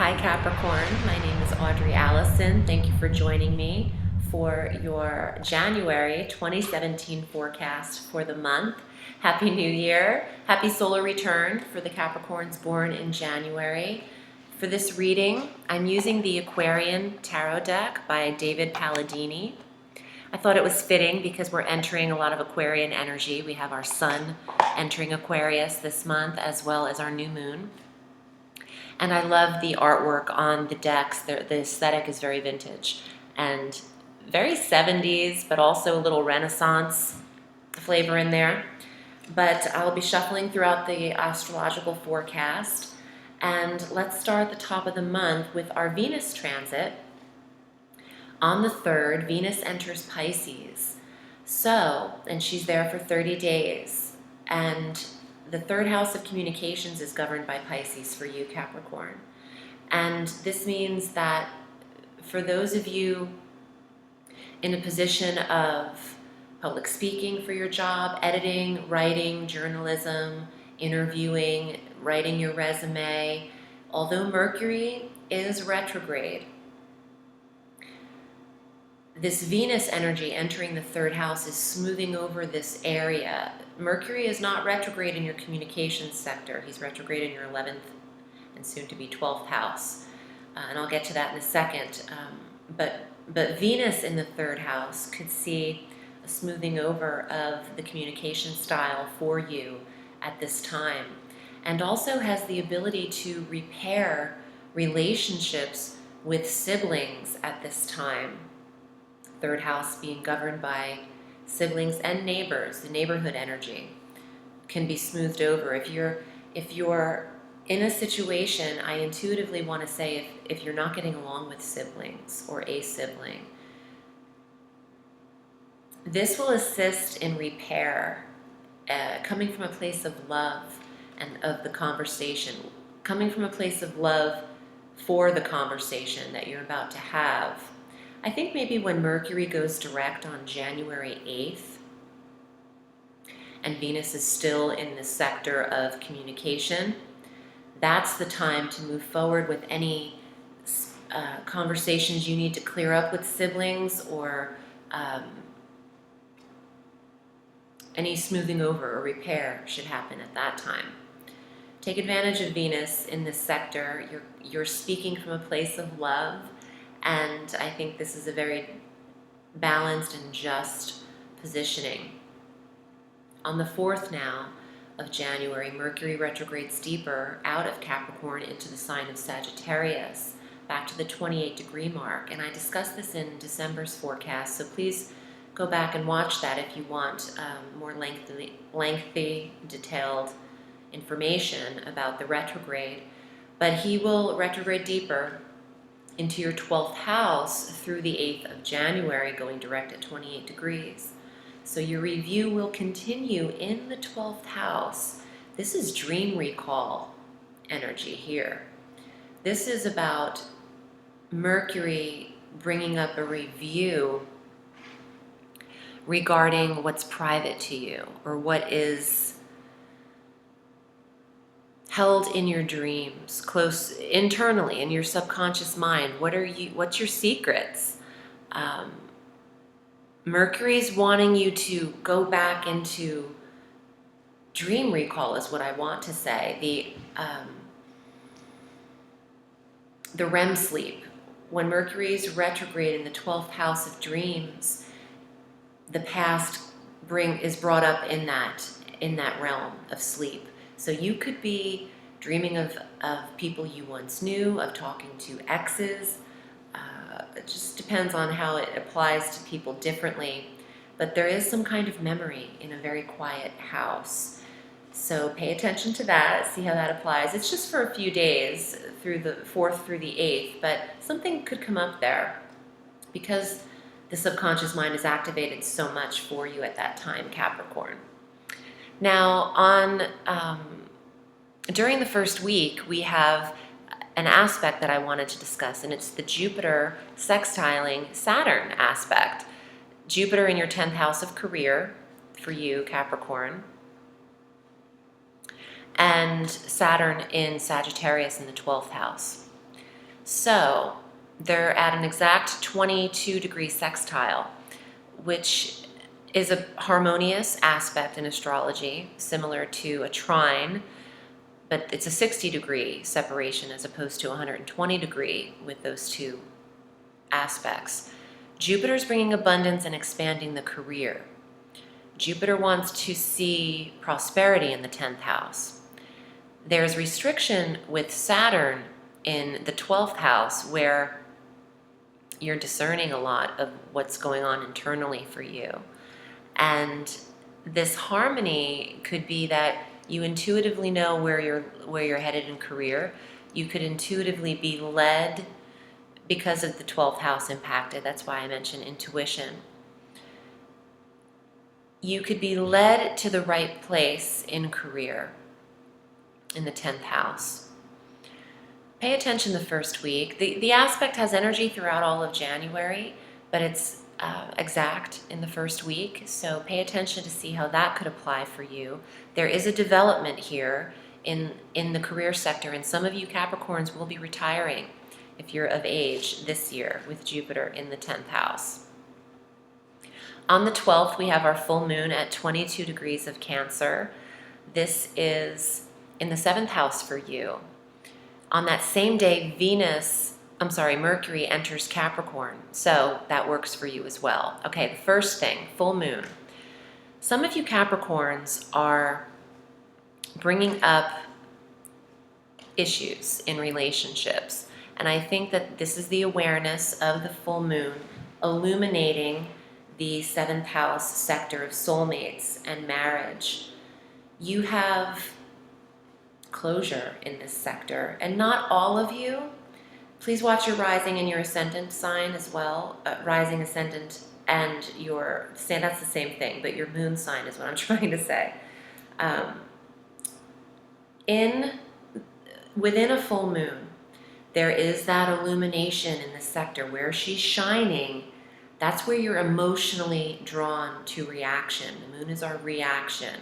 Hi Capricorn, my name is Audrey Alison. Thank you for joining me for your January 2017 forecast for the month. Happy New Year. Happy solar return for the Capricorns born in January. For this reading, I'm using the Aquarian Tarot deck by David Palladini. I thought it was fitting because we're entering a lot of Aquarian energy. We have our sun entering Aquarius this month as well as our new moon. And I love the artwork on the decks. The aesthetic is very vintage and very 70s, but also a little Renaissance flavor in there. But I'll be shuffling throughout the astrological forecast. And let's start at the top of the month with our Venus transit. On the 3rd, Venus enters Pisces. And she's there for 30 days. And the 3rd house of communications is governed by Pisces for you, Capricorn. And this means that for those of you in a position of public speaking for your job, editing, writing, journalism, interviewing, writing your resume, although Mercury is retrograde, this Venus energy entering the 3rd house is smoothing over this area. Mercury is not retrograde in your communications sector. He's retrograde in your 11th and soon to be 12th house. And I'll get to that in a second. But Venus in the 3rd house could see a smoothing over of the communication style for you at this time. And also has the ability to repair relationships with siblings at this time. 3rd house being governed by siblings and neighbors. The neighborhood energy can be smoothed over. If you're in a situation, I intuitively want to say if you're not getting along with siblings or a sibling, this will assist in repair, coming from a place of love and of the conversation, coming from a place of love for the conversation that you're about to have. I think maybe when Mercury goes direct on January 8th, and Venus is still in the sector of communication, that's the time to move forward with any conversations you need to clear up with siblings or any smoothing over or repair should happen at that time. Take advantage of Venus in this sector. You're speaking from a place of love. And I think this is a very balanced and just positioning. On the 4th now of January, Mercury retrogrades deeper out of Capricorn into the sign of Sagittarius, back to the 28-degree mark. And I discussed this in December's forecast, so please go back and watch that if you want more lengthy, detailed information about the retrograde. But he will retrograde deeper into your 12th house through the 8th of January, going direct at 28 degrees. So your review will continue in the 12th house. This is dream recall energy here. This is about Mercury bringing up a review regarding what's private to you or what is held in your dreams, close internally in your subconscious mind. What's your secrets? Mercury's wanting you to go back into dream recall is what I want to say. The REM sleep. When Mercury's retrograde in the 12th house of dreams, the past is brought up in that realm of sleep. So you could be dreaming of people you once knew, of talking to exes. It just depends on how it applies to people differently. But there is some kind of memory in a very quiet house. So pay attention to that, see how that applies. It's just for a few days, through the 4th through the 8th, but something could come up there because the subconscious mind is activated so much for you at that time, Capricorn. Now, during the first week, we have an aspect that I wanted to discuss, and it's the Jupiter sextiling Saturn aspect. Jupiter in your 10th house of career for you, Capricorn, and Saturn in Sagittarius in the 12th house. So they're at an exact 22-degree sextile, which is a harmonious aspect in astrology, similar to a trine, but it's a 60-degree separation as opposed to 120-degree with those two aspects. Jupiter's bringing abundance and expanding the career. Jupiter wants to see prosperity in the 10th house. There's restriction with Saturn in the 12th house where you're discerning a lot of what's going on internally for you. And this harmony could be that you intuitively know where you're headed in career. You could intuitively be led because of the 12th house impacted. That's why I mentioned intuition. You could be led to the right place in career in the 10th house. Pay attention the first week. The aspect has energy throughout all of January, but it's exact in the first week, so pay attention to see how that could apply for you. There is a development here in the career sector, and some of you Capricorns will be retiring if you're of age this year with Jupiter in the 10th house. On the 12th, we have our full moon at 22 degrees of Cancer. This is in the 7th house for you. On that same day, Mercury enters Capricorn, so that works for you as well. Okay, the first thing, full moon. Some of you Capricorns are bringing up issues in relationships, and I think that this is the awareness of the full moon illuminating the 7th house sector of soulmates and marriage. You have closure in this sector, and not all of you. Please watch your rising and your ascendant sign as well. Rising, ascendant, and that's the same thing, but your moon sign is what I'm trying to say. Within a full moon, there is that illumination in the sector where she's shining. That's where you're emotionally drawn to reaction. The moon is our reaction.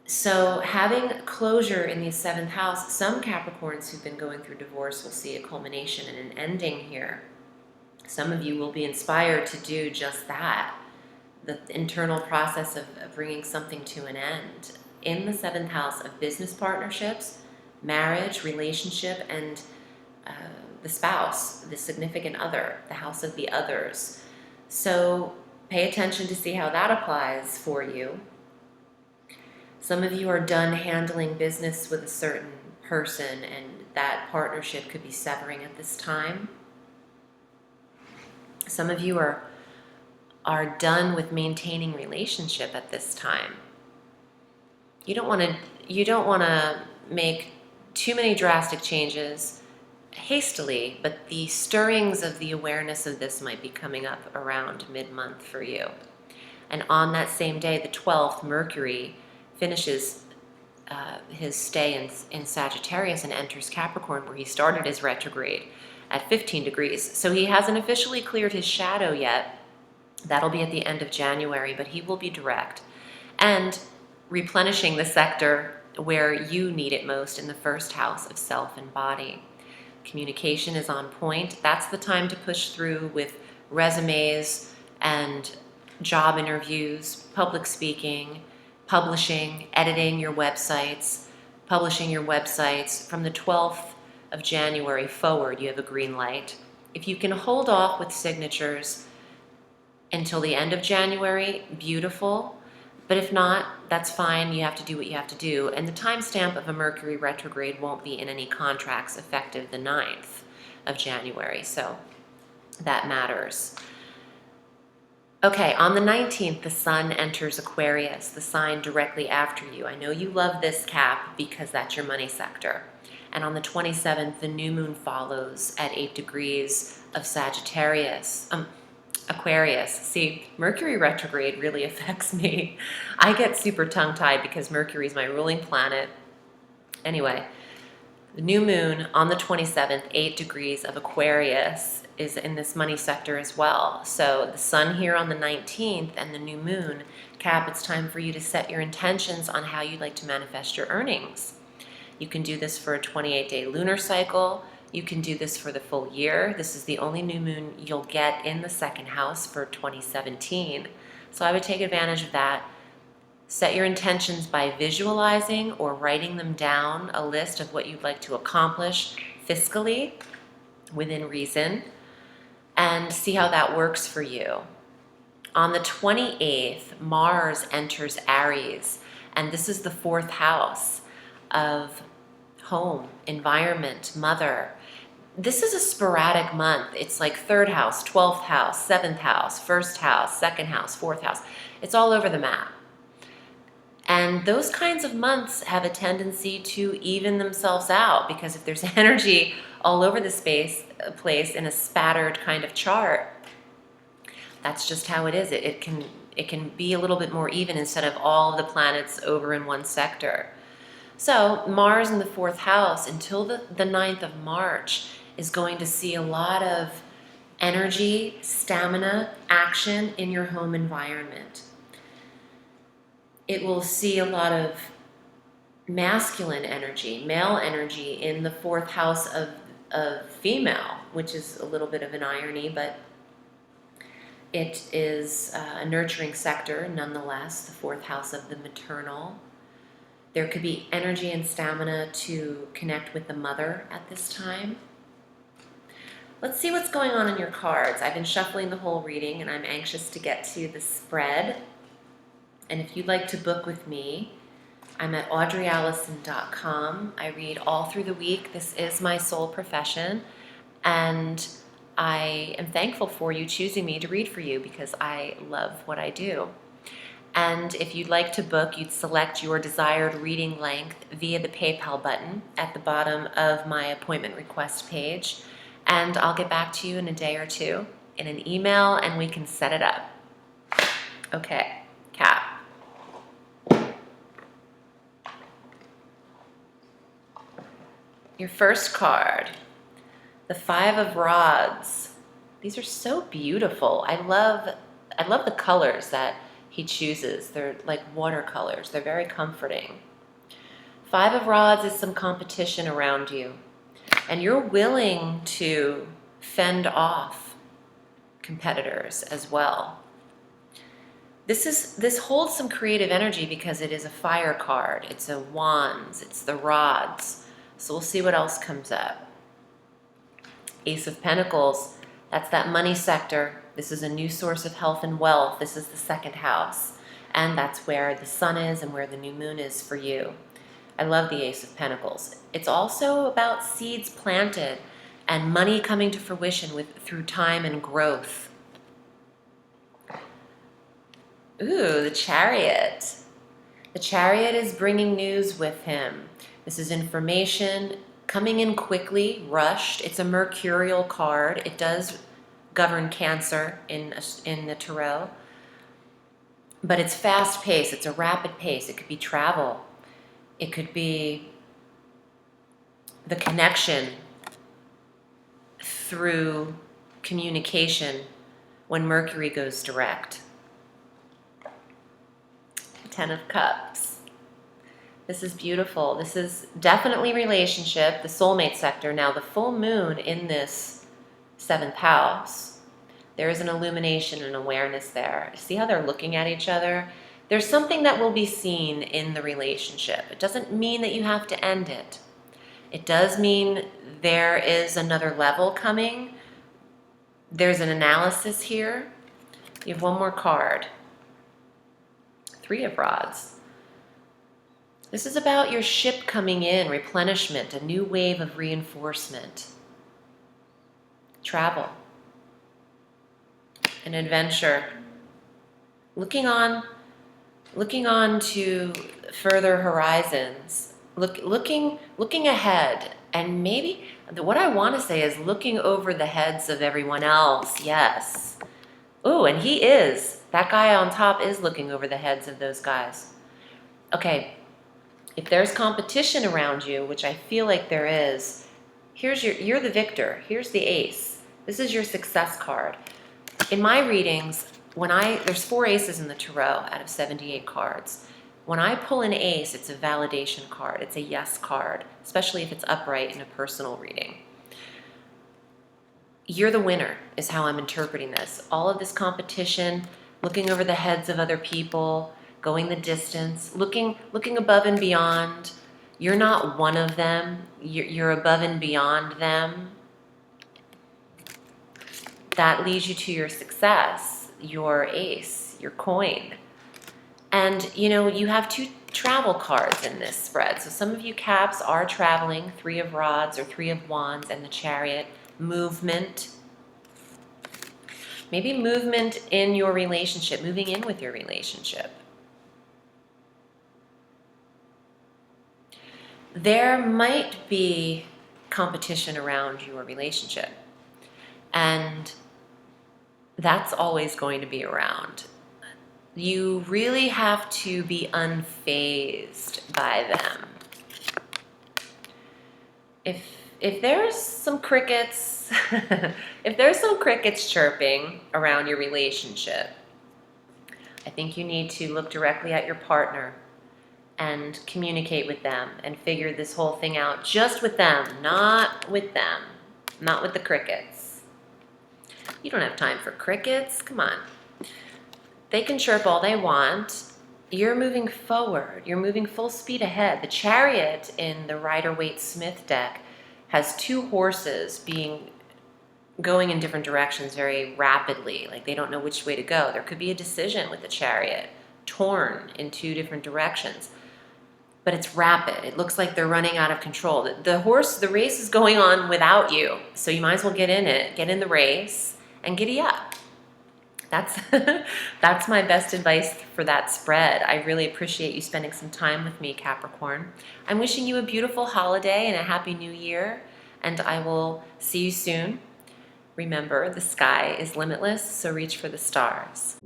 So having closure in the 7th house, some Capricorns who've been going through divorce will see a culmination and an ending here. Some of you will be inspired to do just that, the internal process of bringing something to an end. In the 7th house of business partnerships, marriage, relationship, and the spouse, the significant other, the house of the others. So pay attention to see how that applies for you. Some of you are done handling business with a certain person, and that partnership could be severing at this time. Some of you are done with maintaining relationship at this time. You don't want to make too many drastic changes hastily, but the stirrings of the awareness of this might be coming up around mid-month for you. And on that same day, the 12th, Mercury finishes his stay in Sagittarius and enters Capricorn, where he started his retrograde at 15 degrees. So he hasn't officially cleared his shadow yet. That'll be at the end of January, but he will be direct and replenishing the sector where you need it most in the 1st house of self and body. Communication is on point. That's the time to push through with resumes and job interviews, public speaking, publishing, editing your websites, publishing your websites. From the 12th of January forward, you have a green light. If you can hold off with signatures until the end of January, beautiful. But if not, that's fine. You have to do what you have to do. And the timestamp of a Mercury retrograde won't be in any contracts effective the 9th of January. So that matters. Okay, on the 19th, the sun enters Aquarius, the sign directly after you. I know you love this, Cap, because that's your money sector. And on the 27th, the new moon follows at 8 degrees of Aquarius. See, Mercury retrograde really affects me. I get super tongue-tied because Mercury is my ruling planet. Anyway, the new moon on the 27th, 8 degrees of Aquarius, is in this money sector as well. So the sun here on the 19th and the new moon, Cap, it's time for you to set your intentions on how you'd like to manifest your earnings. You can do this for a 28-day lunar cycle. You can do this for the full year. This is the only new moon you'll get in the second house for 2017. So I would take advantage of that. Set your intentions by visualizing or writing them down, a list of what you'd like to accomplish fiscally within reason, and see how that works for you. On the 28th, Mars enters Aries, and this is the 4th house of home, environment, mother. This is a sporadic month. It's like 3rd house, 12th house, 7th house, 1st house, 2nd house, 4th house. It's all over the map. And those kinds of months have a tendency to even themselves out, because if there's energy all over the place in a spattered kind of chart, that's just how it is. It can be a little bit more even instead of all the planets over in one sector. So Mars in the 4th house until the 9th of March is going to see a lot of energy, stamina, action in your home environment. It will see a lot of masculine energy, male energy in the 4th house of female, which is a little bit of an irony, but it is a nurturing sector nonetheless, the 4th house of the maternal. There could be energy and stamina to connect with the mother at this time. Let's see what's going on in your cards. I've been shuffling the whole reading and I'm anxious to get to the spread. And if you'd like to book with me, I'm at audreyalison.com. I read all through the week. This is my sole profession, and I am thankful for you choosing me to read for you because I love what I do. And if you'd like to book, you'd select your desired reading length via the PayPal button at the bottom of my appointment request page, and I'll get back to you in a day or two in an email and we can set it up. Okay, Cap. Your first card, the 5 of Rods. These are so beautiful. I love the colors that he chooses. They're like watercolors. They're very comforting. 5 of Rods is some competition around you, and you're willing to fend off competitors as well. This holds some creative energy because it is a fire card. It's a wands. It's the rods. So we'll see what else comes up. Ace of Pentacles, that's that money sector. This is a new source of health and wealth. This is the 2nd house. And that's where the sun is and where the new moon is for you. I love the Ace of Pentacles. It's also about seeds planted and money coming to fruition through time and growth. Ooh, the Chariot. The Chariot is bringing news with him. This is information coming in quickly, rushed. It's a mercurial card. It does govern Cancer in the tarot. But it's fast paced. It's a rapid pace. It could be travel. It could be the connection through communication when Mercury goes direct. 10 of Cups. This is beautiful. This is definitely relationship, the soulmate sector. Now, the full moon in this 7th house, there is an illumination and awareness there. See how they're looking at each other? There's something that will be seen in the relationship. It doesn't mean that you have to end it. It does mean there is another level coming. There's an analysis here. You have one more card. 3 of Rods. This is about your ship coming in, replenishment, a new wave of reinforcement, travel, an adventure, looking on to further horizons, looking ahead, and maybe what I want to say is looking over the heads of everyone else. Yes. Ooh, and that guy on top is looking over the heads of those guys. Okay. If there's competition around you, which I feel like there is, you're the victor. Here's the ace. This is your success card. In my readings, there's 4 aces in the tarot out of 78 cards. When I pull an ace, it's a validation card. It's a yes card, especially if it's upright in a personal reading. you're the winner is how I'm interpreting this. All of this competition, looking over the heads of other people, going the distance, looking above and beyond. You're not one of them. You're above and beyond them. That leads you to your success, your ace, your coin. And, you know, you have 2 travel cards in this spread. So some of you Caps are traveling, 3 of Rods or 3 of Wands and the Chariot. Movement. Maybe movement in your relationship, moving in with your relationship. There might be competition around your relationship. And that's always going to be around. You really have to be unfazed by them. If there's some crickets, if there's some crickets chirping around your relationship, I think you need to look directly at your partner and communicate with them and figure this whole thing out just with them, not with them, not with the crickets. You don't have time for crickets, come on. They can chirp all they want. You're moving forward. You're moving full speed ahead. The Chariot in the Rider-Waite-Smith deck has 2 horses going in different directions very rapidly. Like they don't know which way to go. There could be a decision with the Chariot, torn in 2 different directions. But it's rapid. It looks like they're running out of control. The race is going on without you. So you might as well get in it, get in the race, and giddy up. That's my best advice for that spread. I really appreciate you spending some time with me, Capricorn. I'm wishing you a beautiful holiday and a happy new year, and I will see you soon. Remember, the sky is limitless, so reach for the stars.